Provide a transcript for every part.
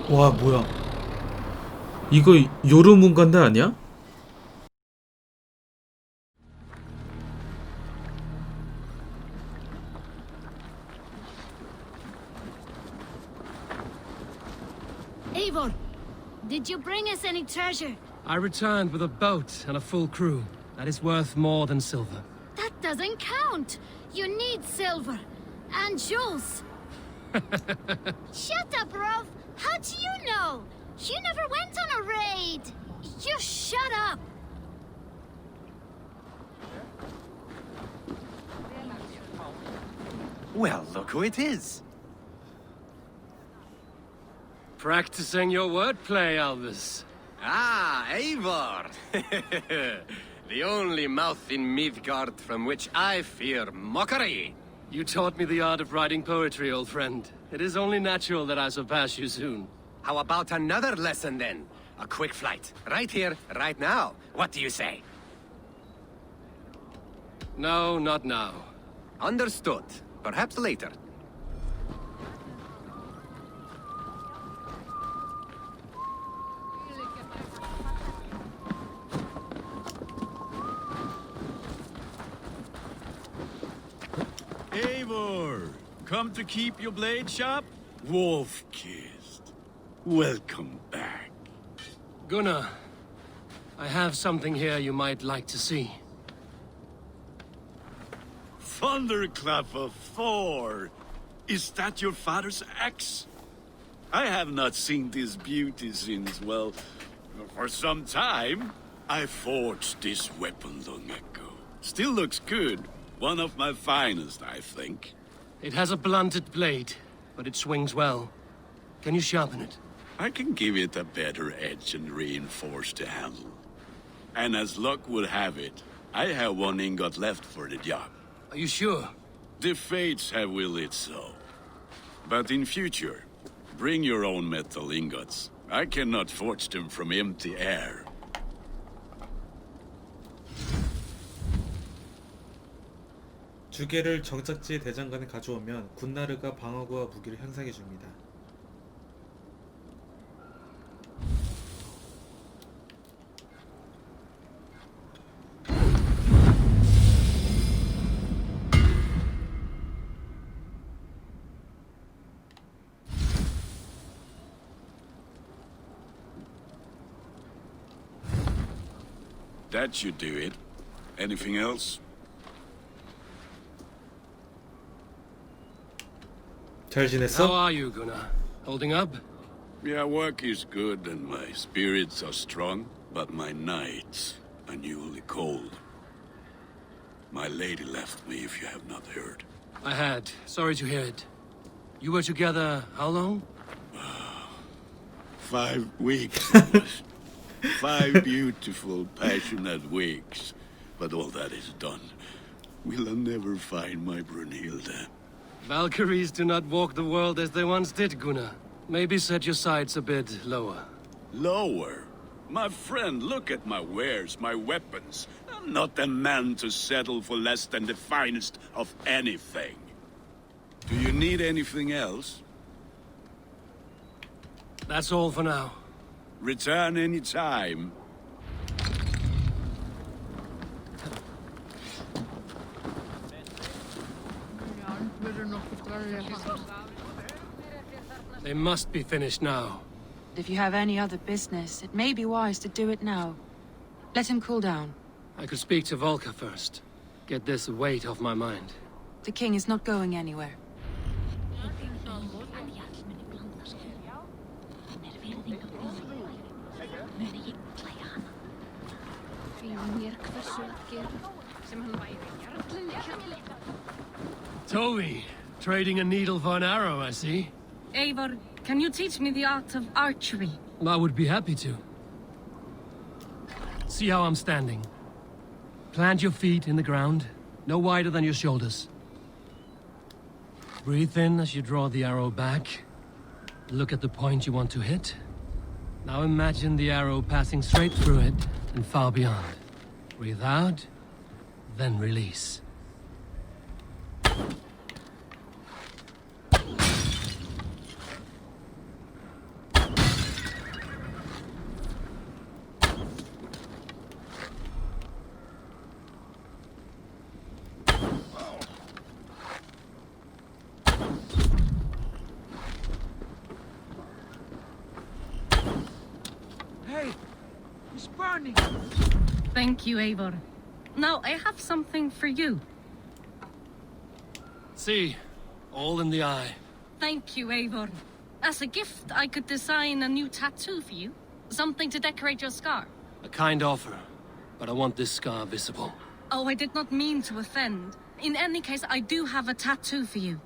와, 뭐야. 이거 요르문간드 아니야? Eivor, did you bring us any treasure? I returned with a boat and a full crew. That is worth more than silver. That doesn't count. You need silver. And jewels. Shut up, Rolf. How do you know? You never went on a raid. You shut up. Well, look who it is. Practicing your wordplay, Albus. Ah, Eivor. The only mouth in Midgard from which I fear mockery. You taught me the art of writing poetry, old friend. It is only natural that I surpass you soon. How about another lesson then? A quick flight. Right here, right now. What do you say? No, not now. Understood. Perhaps later. Eivor, come to keep your blade sharp? Wolf-kissed. Welcome back. Gunnar, I have something here you might like to see. Thunderclap of Thor! Is that your father's axe? I have not seen this beauty since, well, for some time. I forged this weapon long ago. Still looks good. One of my finest, I think. It has a blunted blade, but it swings well. Can you sharpen it? I can give it a better edge and reinforce the handle. And as luck would have it, I have one ingot left for the job. Are you sure? The fates have willed it so. But in future, bring your own metal ingots. I cannot forge them from empty air. 두 개를 정착지의 대장간에 가져오면 군나르가 방어구와 무기를 향상해 줍니다. That should do it. Anything else? 잘 How 지냈어? are you, Gunnar? Holding up? Yeah, work is good and my spirits are strong, but my nights are newly cold. My lady left me, if you have not heard. I had. Sorry to hear it. You were together how long? 5 weeks. Almost. 5 beautiful, passionate weeks. But all that is done. Will I never find my Brunhilde? Valkyries do not walk the world as they once did, Gunnar. Maybe set your sights a bit lower. Lower? My friend, look at my wares, my weapons. I'm not a man to settle for less than the finest of anything. Do you need anything else? That's all for now. Return any time. They must be finished now. If you have any other business, it may be wise to do it now. Let him cool down. I could speak to Volker first. Get this weight off my mind. The king is not going anywhere. Toby, trading a needle for an arrow, I see. Eivor, can you teach me the art of archery? I would be happy to. See how I'm standing. Plant your feet in the ground, no wider than your shoulders. Breathe in as you draw the arrow back. Look at the point you want to hit. Now imagine the arrow passing straight through it and far beyond. Breathe out, then release. Thank you, Eivor. Now, I have something for you. See, all in the eye. Thank you, Eivor. As a gift, I could design a new tattoo for you. Something to decorate your scar. A kind offer, but I want this scar visible. Oh, I did not mean to offend. In any case, I do have a tattoo for you.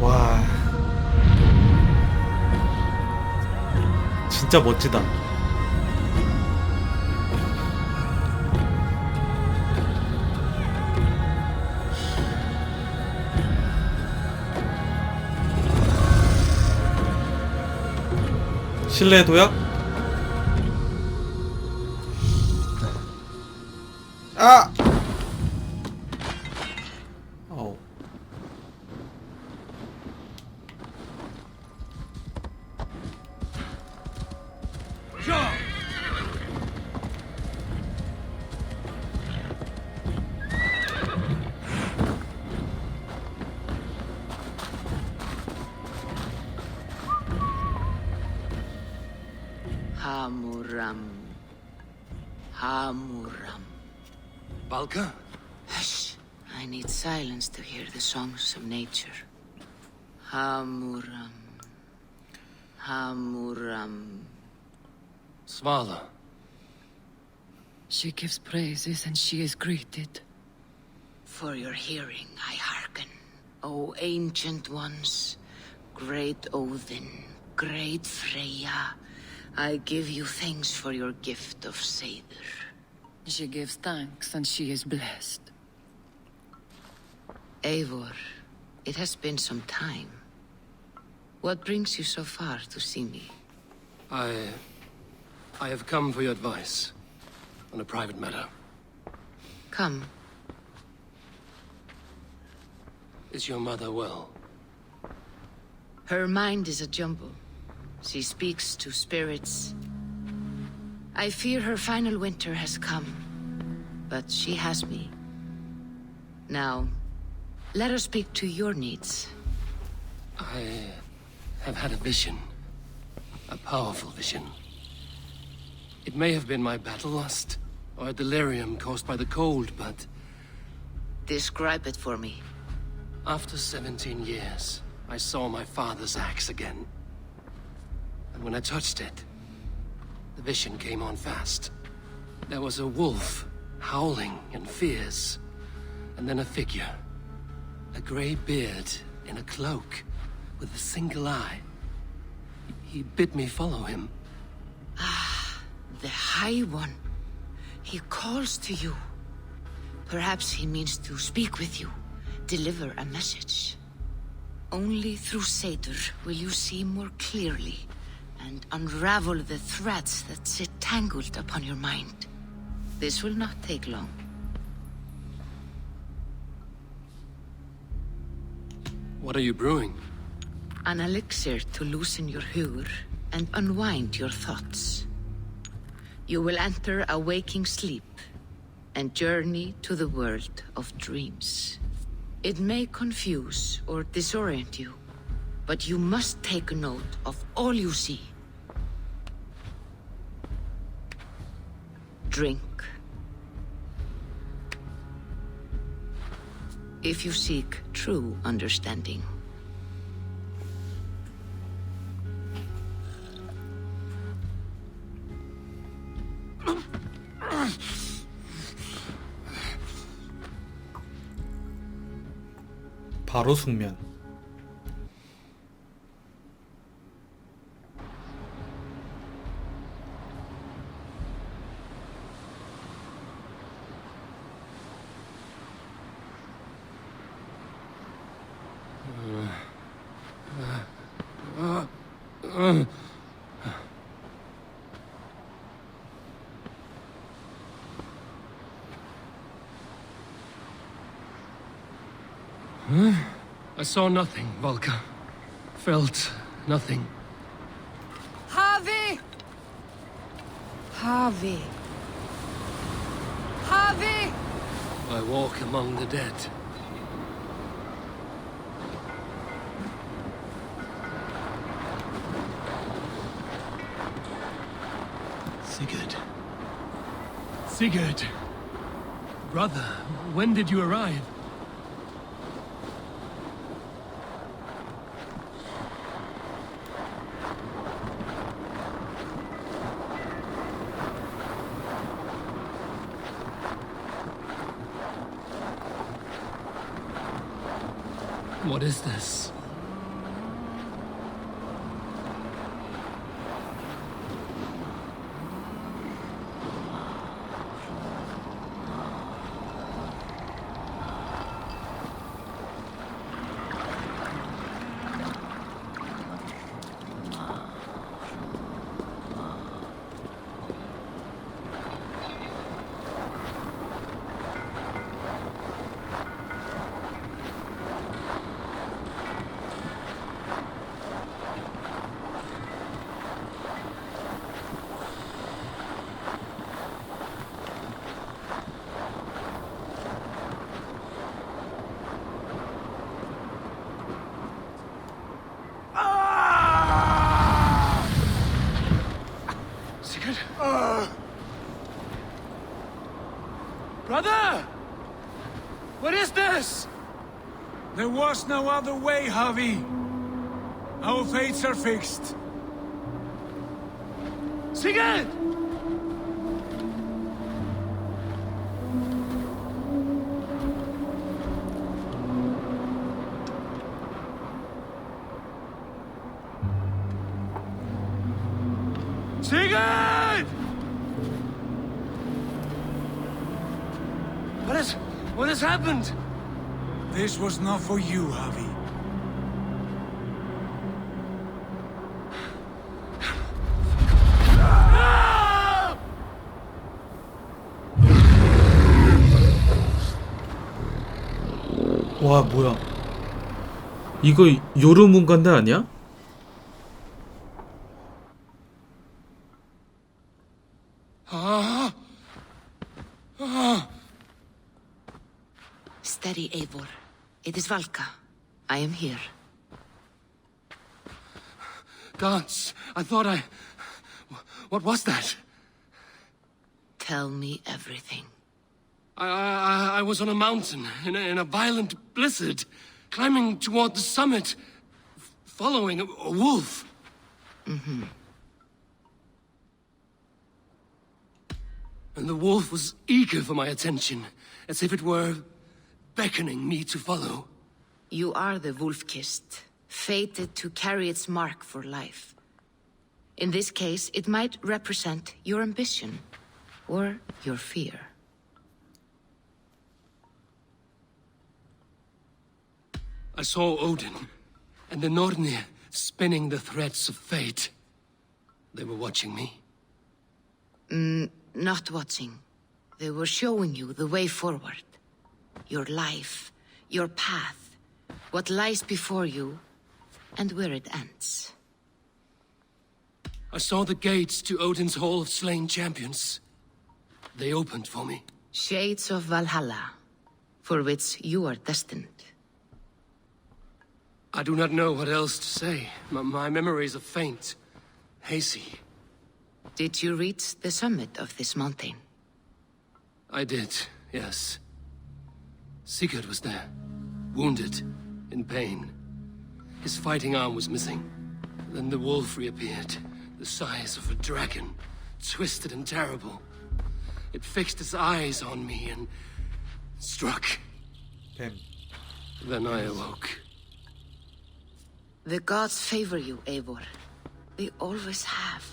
와, 진짜 멋지다. 실내 도약? 아! 어우. Hamuram. Balka? Hush. I need silence to hear the songs of nature. Hamuram. Hamuram. Svala. She gives praises and she is greeted. For your hearing I hearken, O ancient ones, great Odin, great Freya. I give you thanks for your gift of Seder. She gives thanks and she is blessed. Eivor, it has been some time. What brings you so far to see me? I have come for your advice on a private matter. Come. Is your mother well? Her mind is a jumble. She speaks to spirits. I fear her final winter has come, but she has me. Now, let her speak to your needs. I have had a vision. A powerful vision. It may have been my battle lust, or a delirium caused by the cold, but Describe it for me. after 17 years, I saw my father's axe again. And when I touched it, the vision came on fast. There was a wolf, howling and fierce, and then a figure. A grey beard in a cloak, with a single eye. He bid me follow him. The High One. He calls to you. Perhaps he means to speak with you, deliver a message. Only through Seder will you see more clearly and unravel the threads that sit tangled upon your mind. This will not take long. What are you brewing? An elixir to loosen your hugur and unwind your thoughts. You will enter a waking sleep and journey to the world of dreams. It may confuse or disorient you, but you must take note of all you see. Drink. If you seek true understanding. 바로 숙면. I saw nothing, Volka. Felt nothing. Harvey! Harvey! Harvey! I walk among the dead. Sigurd. Sigurd! Brother, when did you arrive? What is this? Brother! What is this? There was no other way, Javi. Our fates are fixed. Sigurd! Sigurd! What has happened? This was not for you, Javi. 와, 뭐야. 이거 요르문간드 아니야? Steady, Eivor. It is Valka. I am here. Gods, I thought What was that? Tell me everything. I was on a mountain in a violent blizzard, climbing toward the summit, following a wolf. Mm-hmm. And the wolf was eager for my attention, as if it were beckoning me to follow. You are the wolf-kissed, fated to carry its mark for life. In this case, it might represent your ambition, or your fear. I saw Odin, and the Nornir spinning the threads of fate. They were watching me. Not watching. They were showing you the way forward. Your life, your path, what lies before you, and where it ends. I saw the gates to Odin's Hall of Slain Champions. They opened for me. Shades of Valhalla, for which you are destined. I do not know what else to say. My memories are faint, hazy. Did you reach the summit of this mountain? I did, yes. Sigurd was there, wounded, in pain. His fighting arm was missing. Then the wolf reappeared, the size of a dragon, twisted and terrible. It fixed its eyes on me and struck. 뱀. Then I awoke. The gods favor you, Eivor. They always have.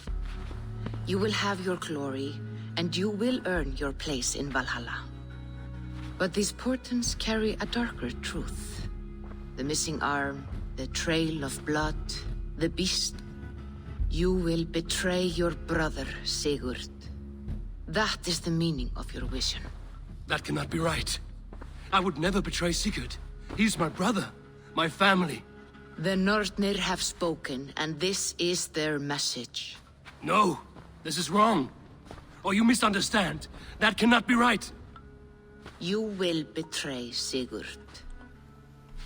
You will have your glory, and you will earn your place in Valhalla. But these portents carry a darker truth. The missing arm, the trail of blood, the beast. You will betray your brother, Sigurd. That is the meaning of your vision. That cannot be right. I would never betray Sigurd. He's my brother, my family. The Nordnir have spoken, and this is their message. No, this is wrong. Or you misunderstand. That cannot be right. You will betray Sigurd.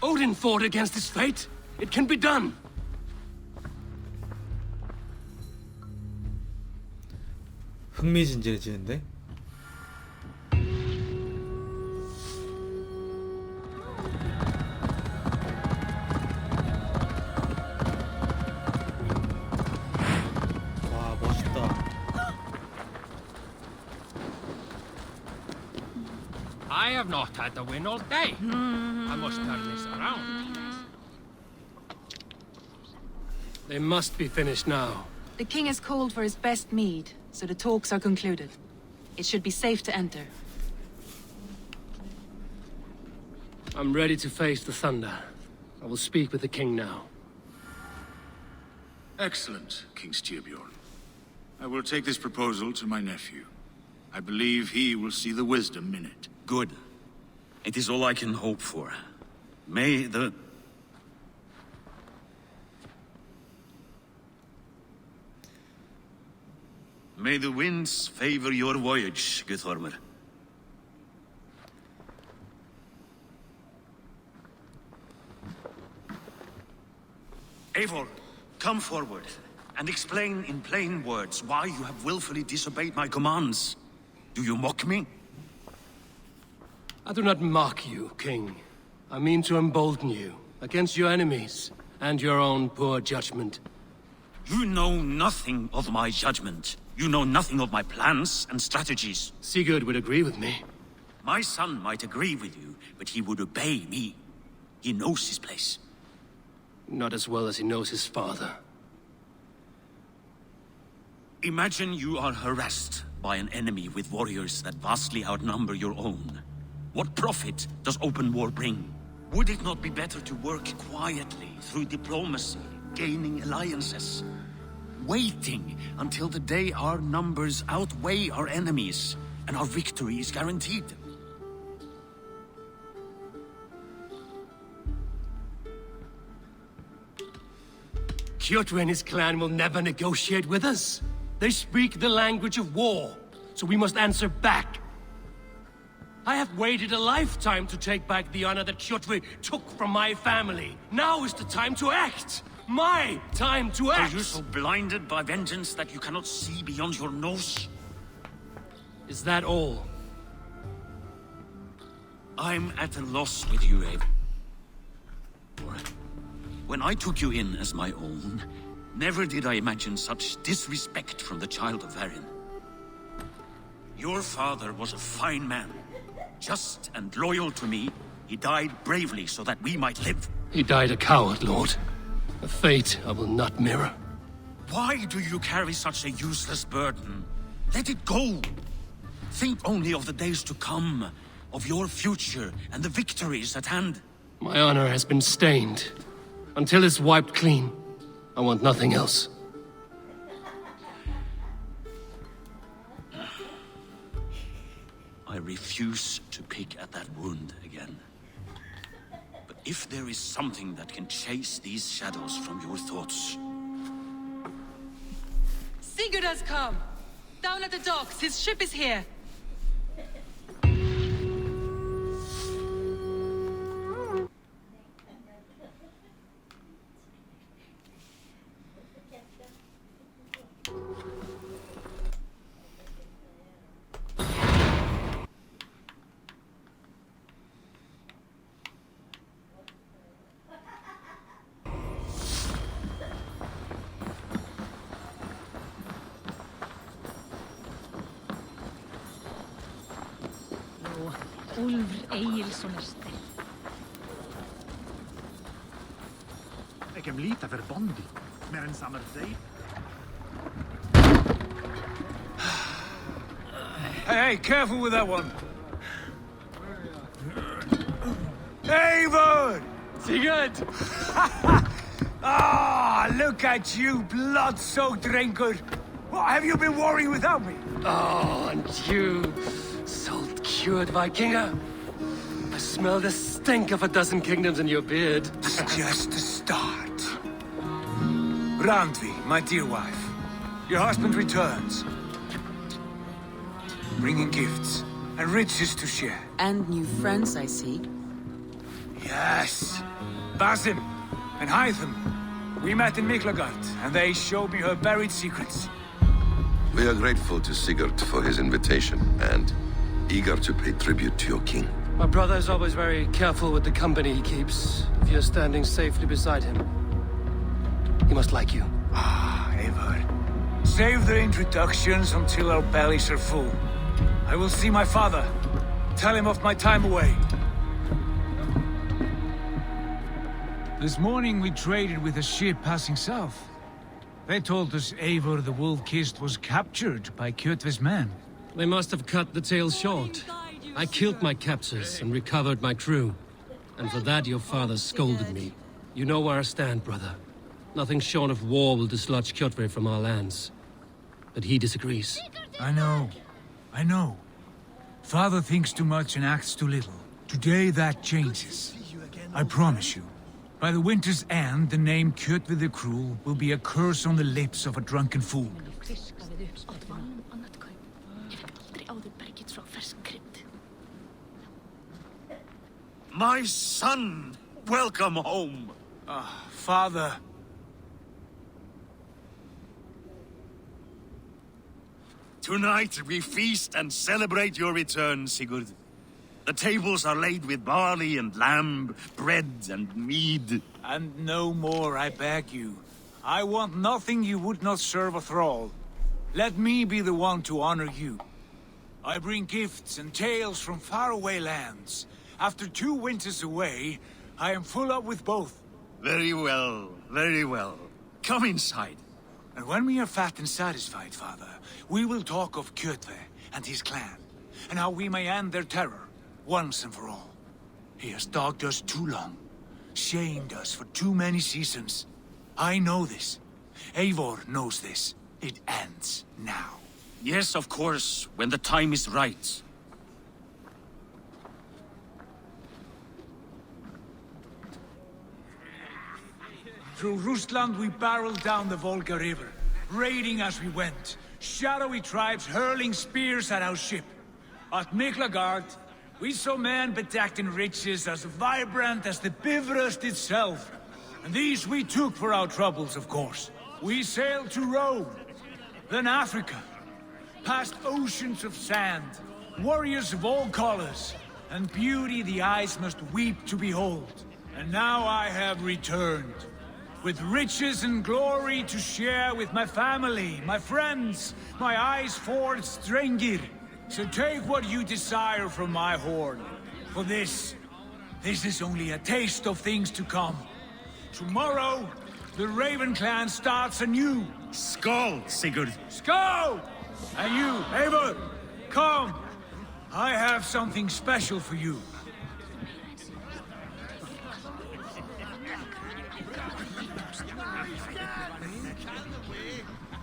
Odin fought against his fate. It can be done. 흥미진진해지는데? 와, 멋있다. I have not had the win all day. I must turn this around. They must be finished now. The king has called for his best mead, so the talks are concluded. It should be safe to enter. I'm ready to face the thunder. I will speak with the king now. Excellent, King Styrbjorn. I will take this proposal to my nephew. I believe he will see the wisdom in it. Good. It is all I can hope for. May the... May the winds favor your voyage, Guthormr. Eivor, come forward and explain in plain words why you have willfully disobeyed my commands. Do you mock me? I do not mock you, king. I mean to embolden you against your enemies and your own poor judgment. You know nothing of my judgment. You know nothing of my plans and strategies. Sigurd would agree with me. My son might agree with you, but he would obey me. He knows his place. Not as well as he knows his father. Imagine you are harassed by an enemy with warriors that vastly outnumber your own. What profit does open war bring? Would it not be better to work quietly through diplomacy, gaining alliances? Waiting until the day our numbers outweigh our enemies and our victory is guaranteed. Kjotr and his clan will never negotiate with us. They speak the language of war, so we must answer back. I have waited a lifetime to take back the honor that Kjotr took from my family. Now is the time to act! My time to act! Are you so blinded by vengeance that you cannot see beyond your nose? Is that all? I'm at a loss with you, Eivor. When I took you in as my own, never did I imagine such disrespect from the child of Varin. Your father was a fine man. Just and loyal to me, he died bravely so that we might live. He died a coward, Lord. A fate I will not mirror. Why do you carry such a useless burden? Let it go. Think only of the days to come, of your future and the victories at hand. My honor has been stained. Until it's wiped clean, I want nothing else. I refuse to pick at that wound again. But if there is something that can chase these shadows from your thoughts... Sigurd has come! Down at the docks, his ship is here! Úlfur Egilsson er sterk. hem lite verbondig. Mer en samarbete. Hey, careful with that one. Avon! Sigurd! Ah, look at you, blood-soaked drinker. What, have you been warring without me? Oh, and you, salt-cured Vikinger. I smell the stink of a dozen kingdoms in your beard. It's just the start. Randvi, my dear wife, your husband returns. Bringing gifts and riches to share. And new friends, I see. Yes. Basim and Hytham. We met in Miklagard, and they showed me her buried secrets. We are grateful to Sigurd for his invitation, and eager to pay tribute to your king. My brother's always very careful with the company he keeps. If you're standing safely beside him, he must like you. Ah, Eivor. Save the introductions until our bellies are full. I will see my father. Tell him of my time away. This morning we traded with a ship passing south. They told us Eivor the Wolf-Kissed was captured by Kjotve's men. They must have cut the tale short. I killed my captors and recovered my crew. And for that your father scolded me. You know where I stand, brother. Nothing short of war will dislodge Kjotve from our lands. But he disagrees. I know. Father thinks too much and acts too little. Today that changes. I promise you. By the winter's end, the name Kjotve the Cruel will be a curse on the lips of a drunken fool. My son! Welcome home! Father. Tonight we feast and celebrate your return, Sigurd. The tables are laid with barley and lamb, bread and mead. And no more, I beg you. I want nothing you would not serve a thrall. Let me be the one to honor you. I bring gifts and tales from faraway lands. After 2 winters away, I am full up with both. Very well, very well. Come inside. And when we are fat and satisfied, Father, we will talk of Kjotve and his clan, and how we may end their terror, once and for all. He has dogged us too long, shamed us for too many seasons. I know this. Eivor knows this. It ends now. Yes, of course, when the time is right. Through Rusland we barreled down the Volga River, raiding as we went. Shadowy tribes hurling spears at our ship. At Miklagard, we saw men bedecked in riches as vibrant as the Bifrost itself. And these we took for our troubles, of course. We sailed to Rome, then Africa, past oceans of sand, warriors of all colors, and beauty the eyes must weep to behold. And now I have returned, with riches and glory to share with my family, my friends, my eyes-forged Strengir. So take what you desire from my hoard. For this is only a taste of things to come. Tomorrow, the Raven clan starts anew. Skål, Sigurd. Skål! And you, Eivor, come. I have something special for you.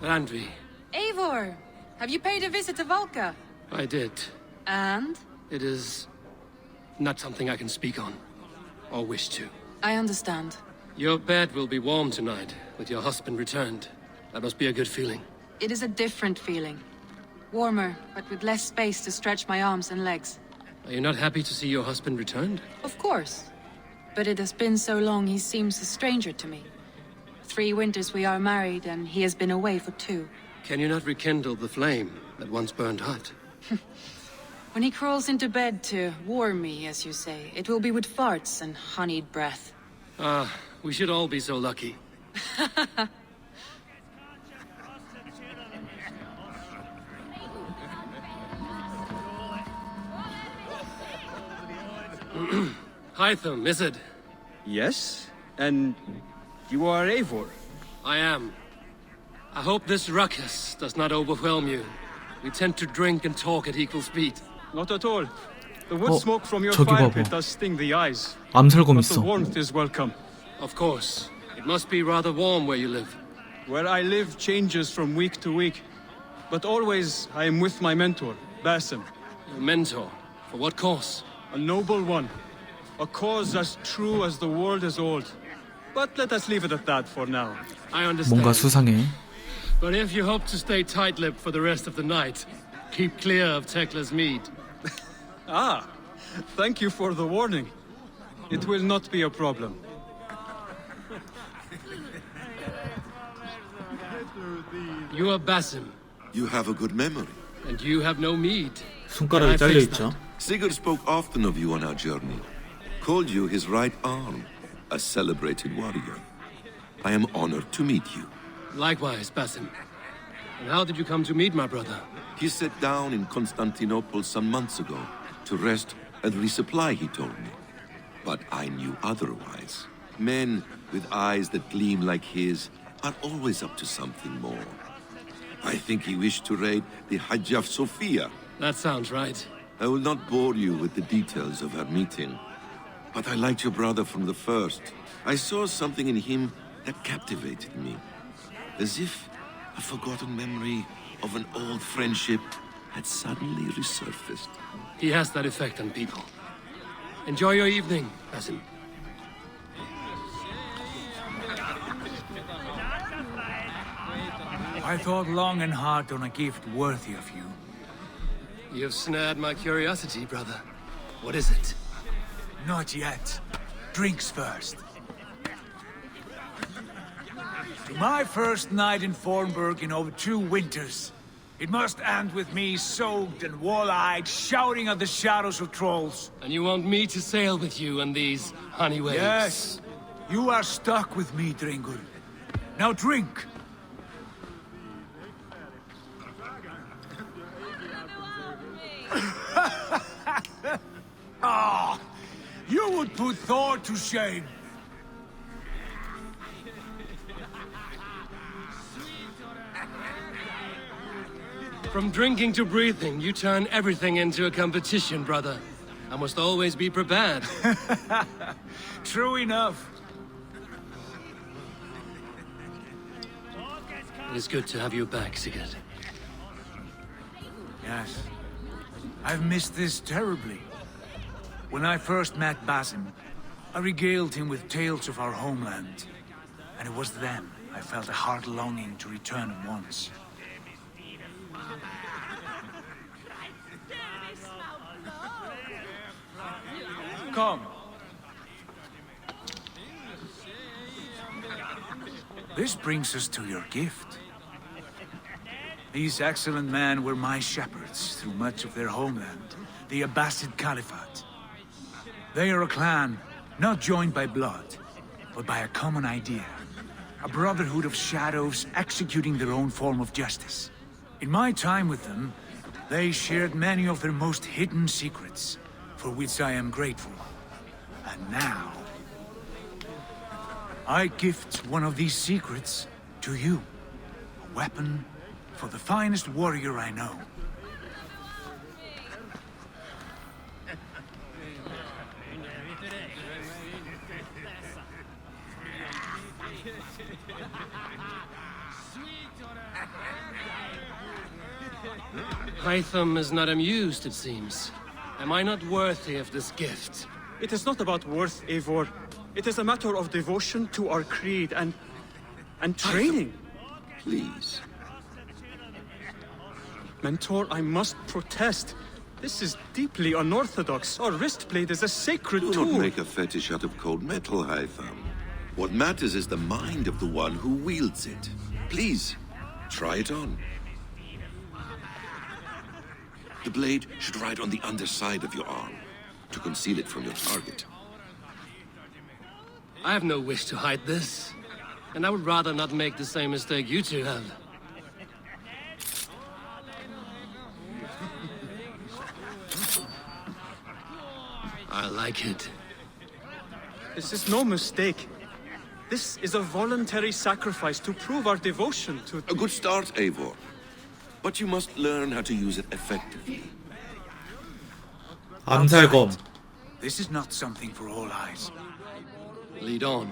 Randvi, Eivor, have you paid a visit to Valka? I did. And? It is not something I can speak on, or wish to. I understand. Your bed will be warm tonight, with your husband returned. That must be a good feeling. It is a different feeling. Warmer, but with less space to stretch my arms and legs. Are you not happy to see your husband returned? Of course. But it has been so long he seems a stranger to me. 3 winters we are married, and he has been away for 2. Can you not rekindle the flame that once burned hot? When he crawls into bed to warm me, as you say, it will be with farts and honeyed breath. Ah, we should all be so lucky. Hytham, is it? Yes, and You are Eivor. I am. I hope this ruckus does not overwhelm you. We tend to drink and talk at equal speed. Not at all. The wood smoke from your 저기 fire 봐봐. pit does sting the eyes. 암살검 But the 있어. warmth is welcome. Of course. It must be rather warm where you live. Where I live changes from week to week. But always I am with my mentor, Basim. Your mentor? For what cause? A noble one. A cause as true as the world is old. But let us leave it at that for now. I understand. 뭔가 수상해. But if you hope to stay tight-lipped for the rest of the night, keep clear of Tekla's mead. Ah, thank you for the warning. It will not be a problem. You are Basim, You have a good memory. and you have no mead. 손가락이 잘려 있죠. Sigurd spoke often of you on our journey. Called you his right arm, a celebrated warrior. I am honored to meet you. Likewise, Basim. And how did you come to meet my brother? He sat down in Constantinople some months ago to rest and resupply, he told me. But I knew otherwise. Men with eyes that gleam like his are always up to something more. I think he wished to raid the Hajj of Sophia. That sounds right. I will not bore you with the details of our meeting. But I liked your brother from the first. I saw something in him that captivated me. As if a forgotten memory of an old friendship had suddenly resurfaced. He has that effect on people. Enjoy your evening, Basim. I thought long and hard on a gift worthy of you. You've snared my curiosity, brother. What is it? Not yet. Drinks first. To my first night in Fornburg in over 2 winters. It must end with me soaked and wall-eyed, shouting at the shadows of trolls. And you want me to sail with you on these honey waves? Yes. You are stuck with me, Dringur. Now drink. Ah, you would put Thor to shame. From drinking to breathing, you turn everything into a competition, brother. I must always be prepared. True enough. It is good to have you back, Sigurd. Yes. I've missed this terribly. When I first met Basim, I regaled him with tales of our homeland. And it was then I felt a heart longing to return at once. Come. This brings us to your gift. These excellent men were my shepherds through much of their homeland, the Abbasid Caliphate. They are a clan, not joined by blood, but by a common idea. A brotherhood of shadows executing their own form of justice. In my time with them, they shared many of their most hidden secrets, for which I am grateful. And now, I gift one of these secrets to you. A weapon for the finest warrior I know. Hytham is not amused, it seems. Am I not worthy of this gift? It is not about worth, Eivor. It is a matter of devotion to our creed and training. Please. Mentor, I must protest. This is deeply unorthodox. Our wrist blade is a sacred Do tool. not make a fetish out of cold metal, Hytham. What matters is the mind of the one who wields it. Please, try it on. The blade should ride on the underside of your arm, to conceal it from your target. I have no wish to hide this. And I would rather not make the same mistake you two have. I like it. This is no mistake. This is a voluntary sacrifice to prove our devotion to... A good start, Eivor. But you must learn how to use it effectively. 암살검. This is not something for all eyes. Lead on.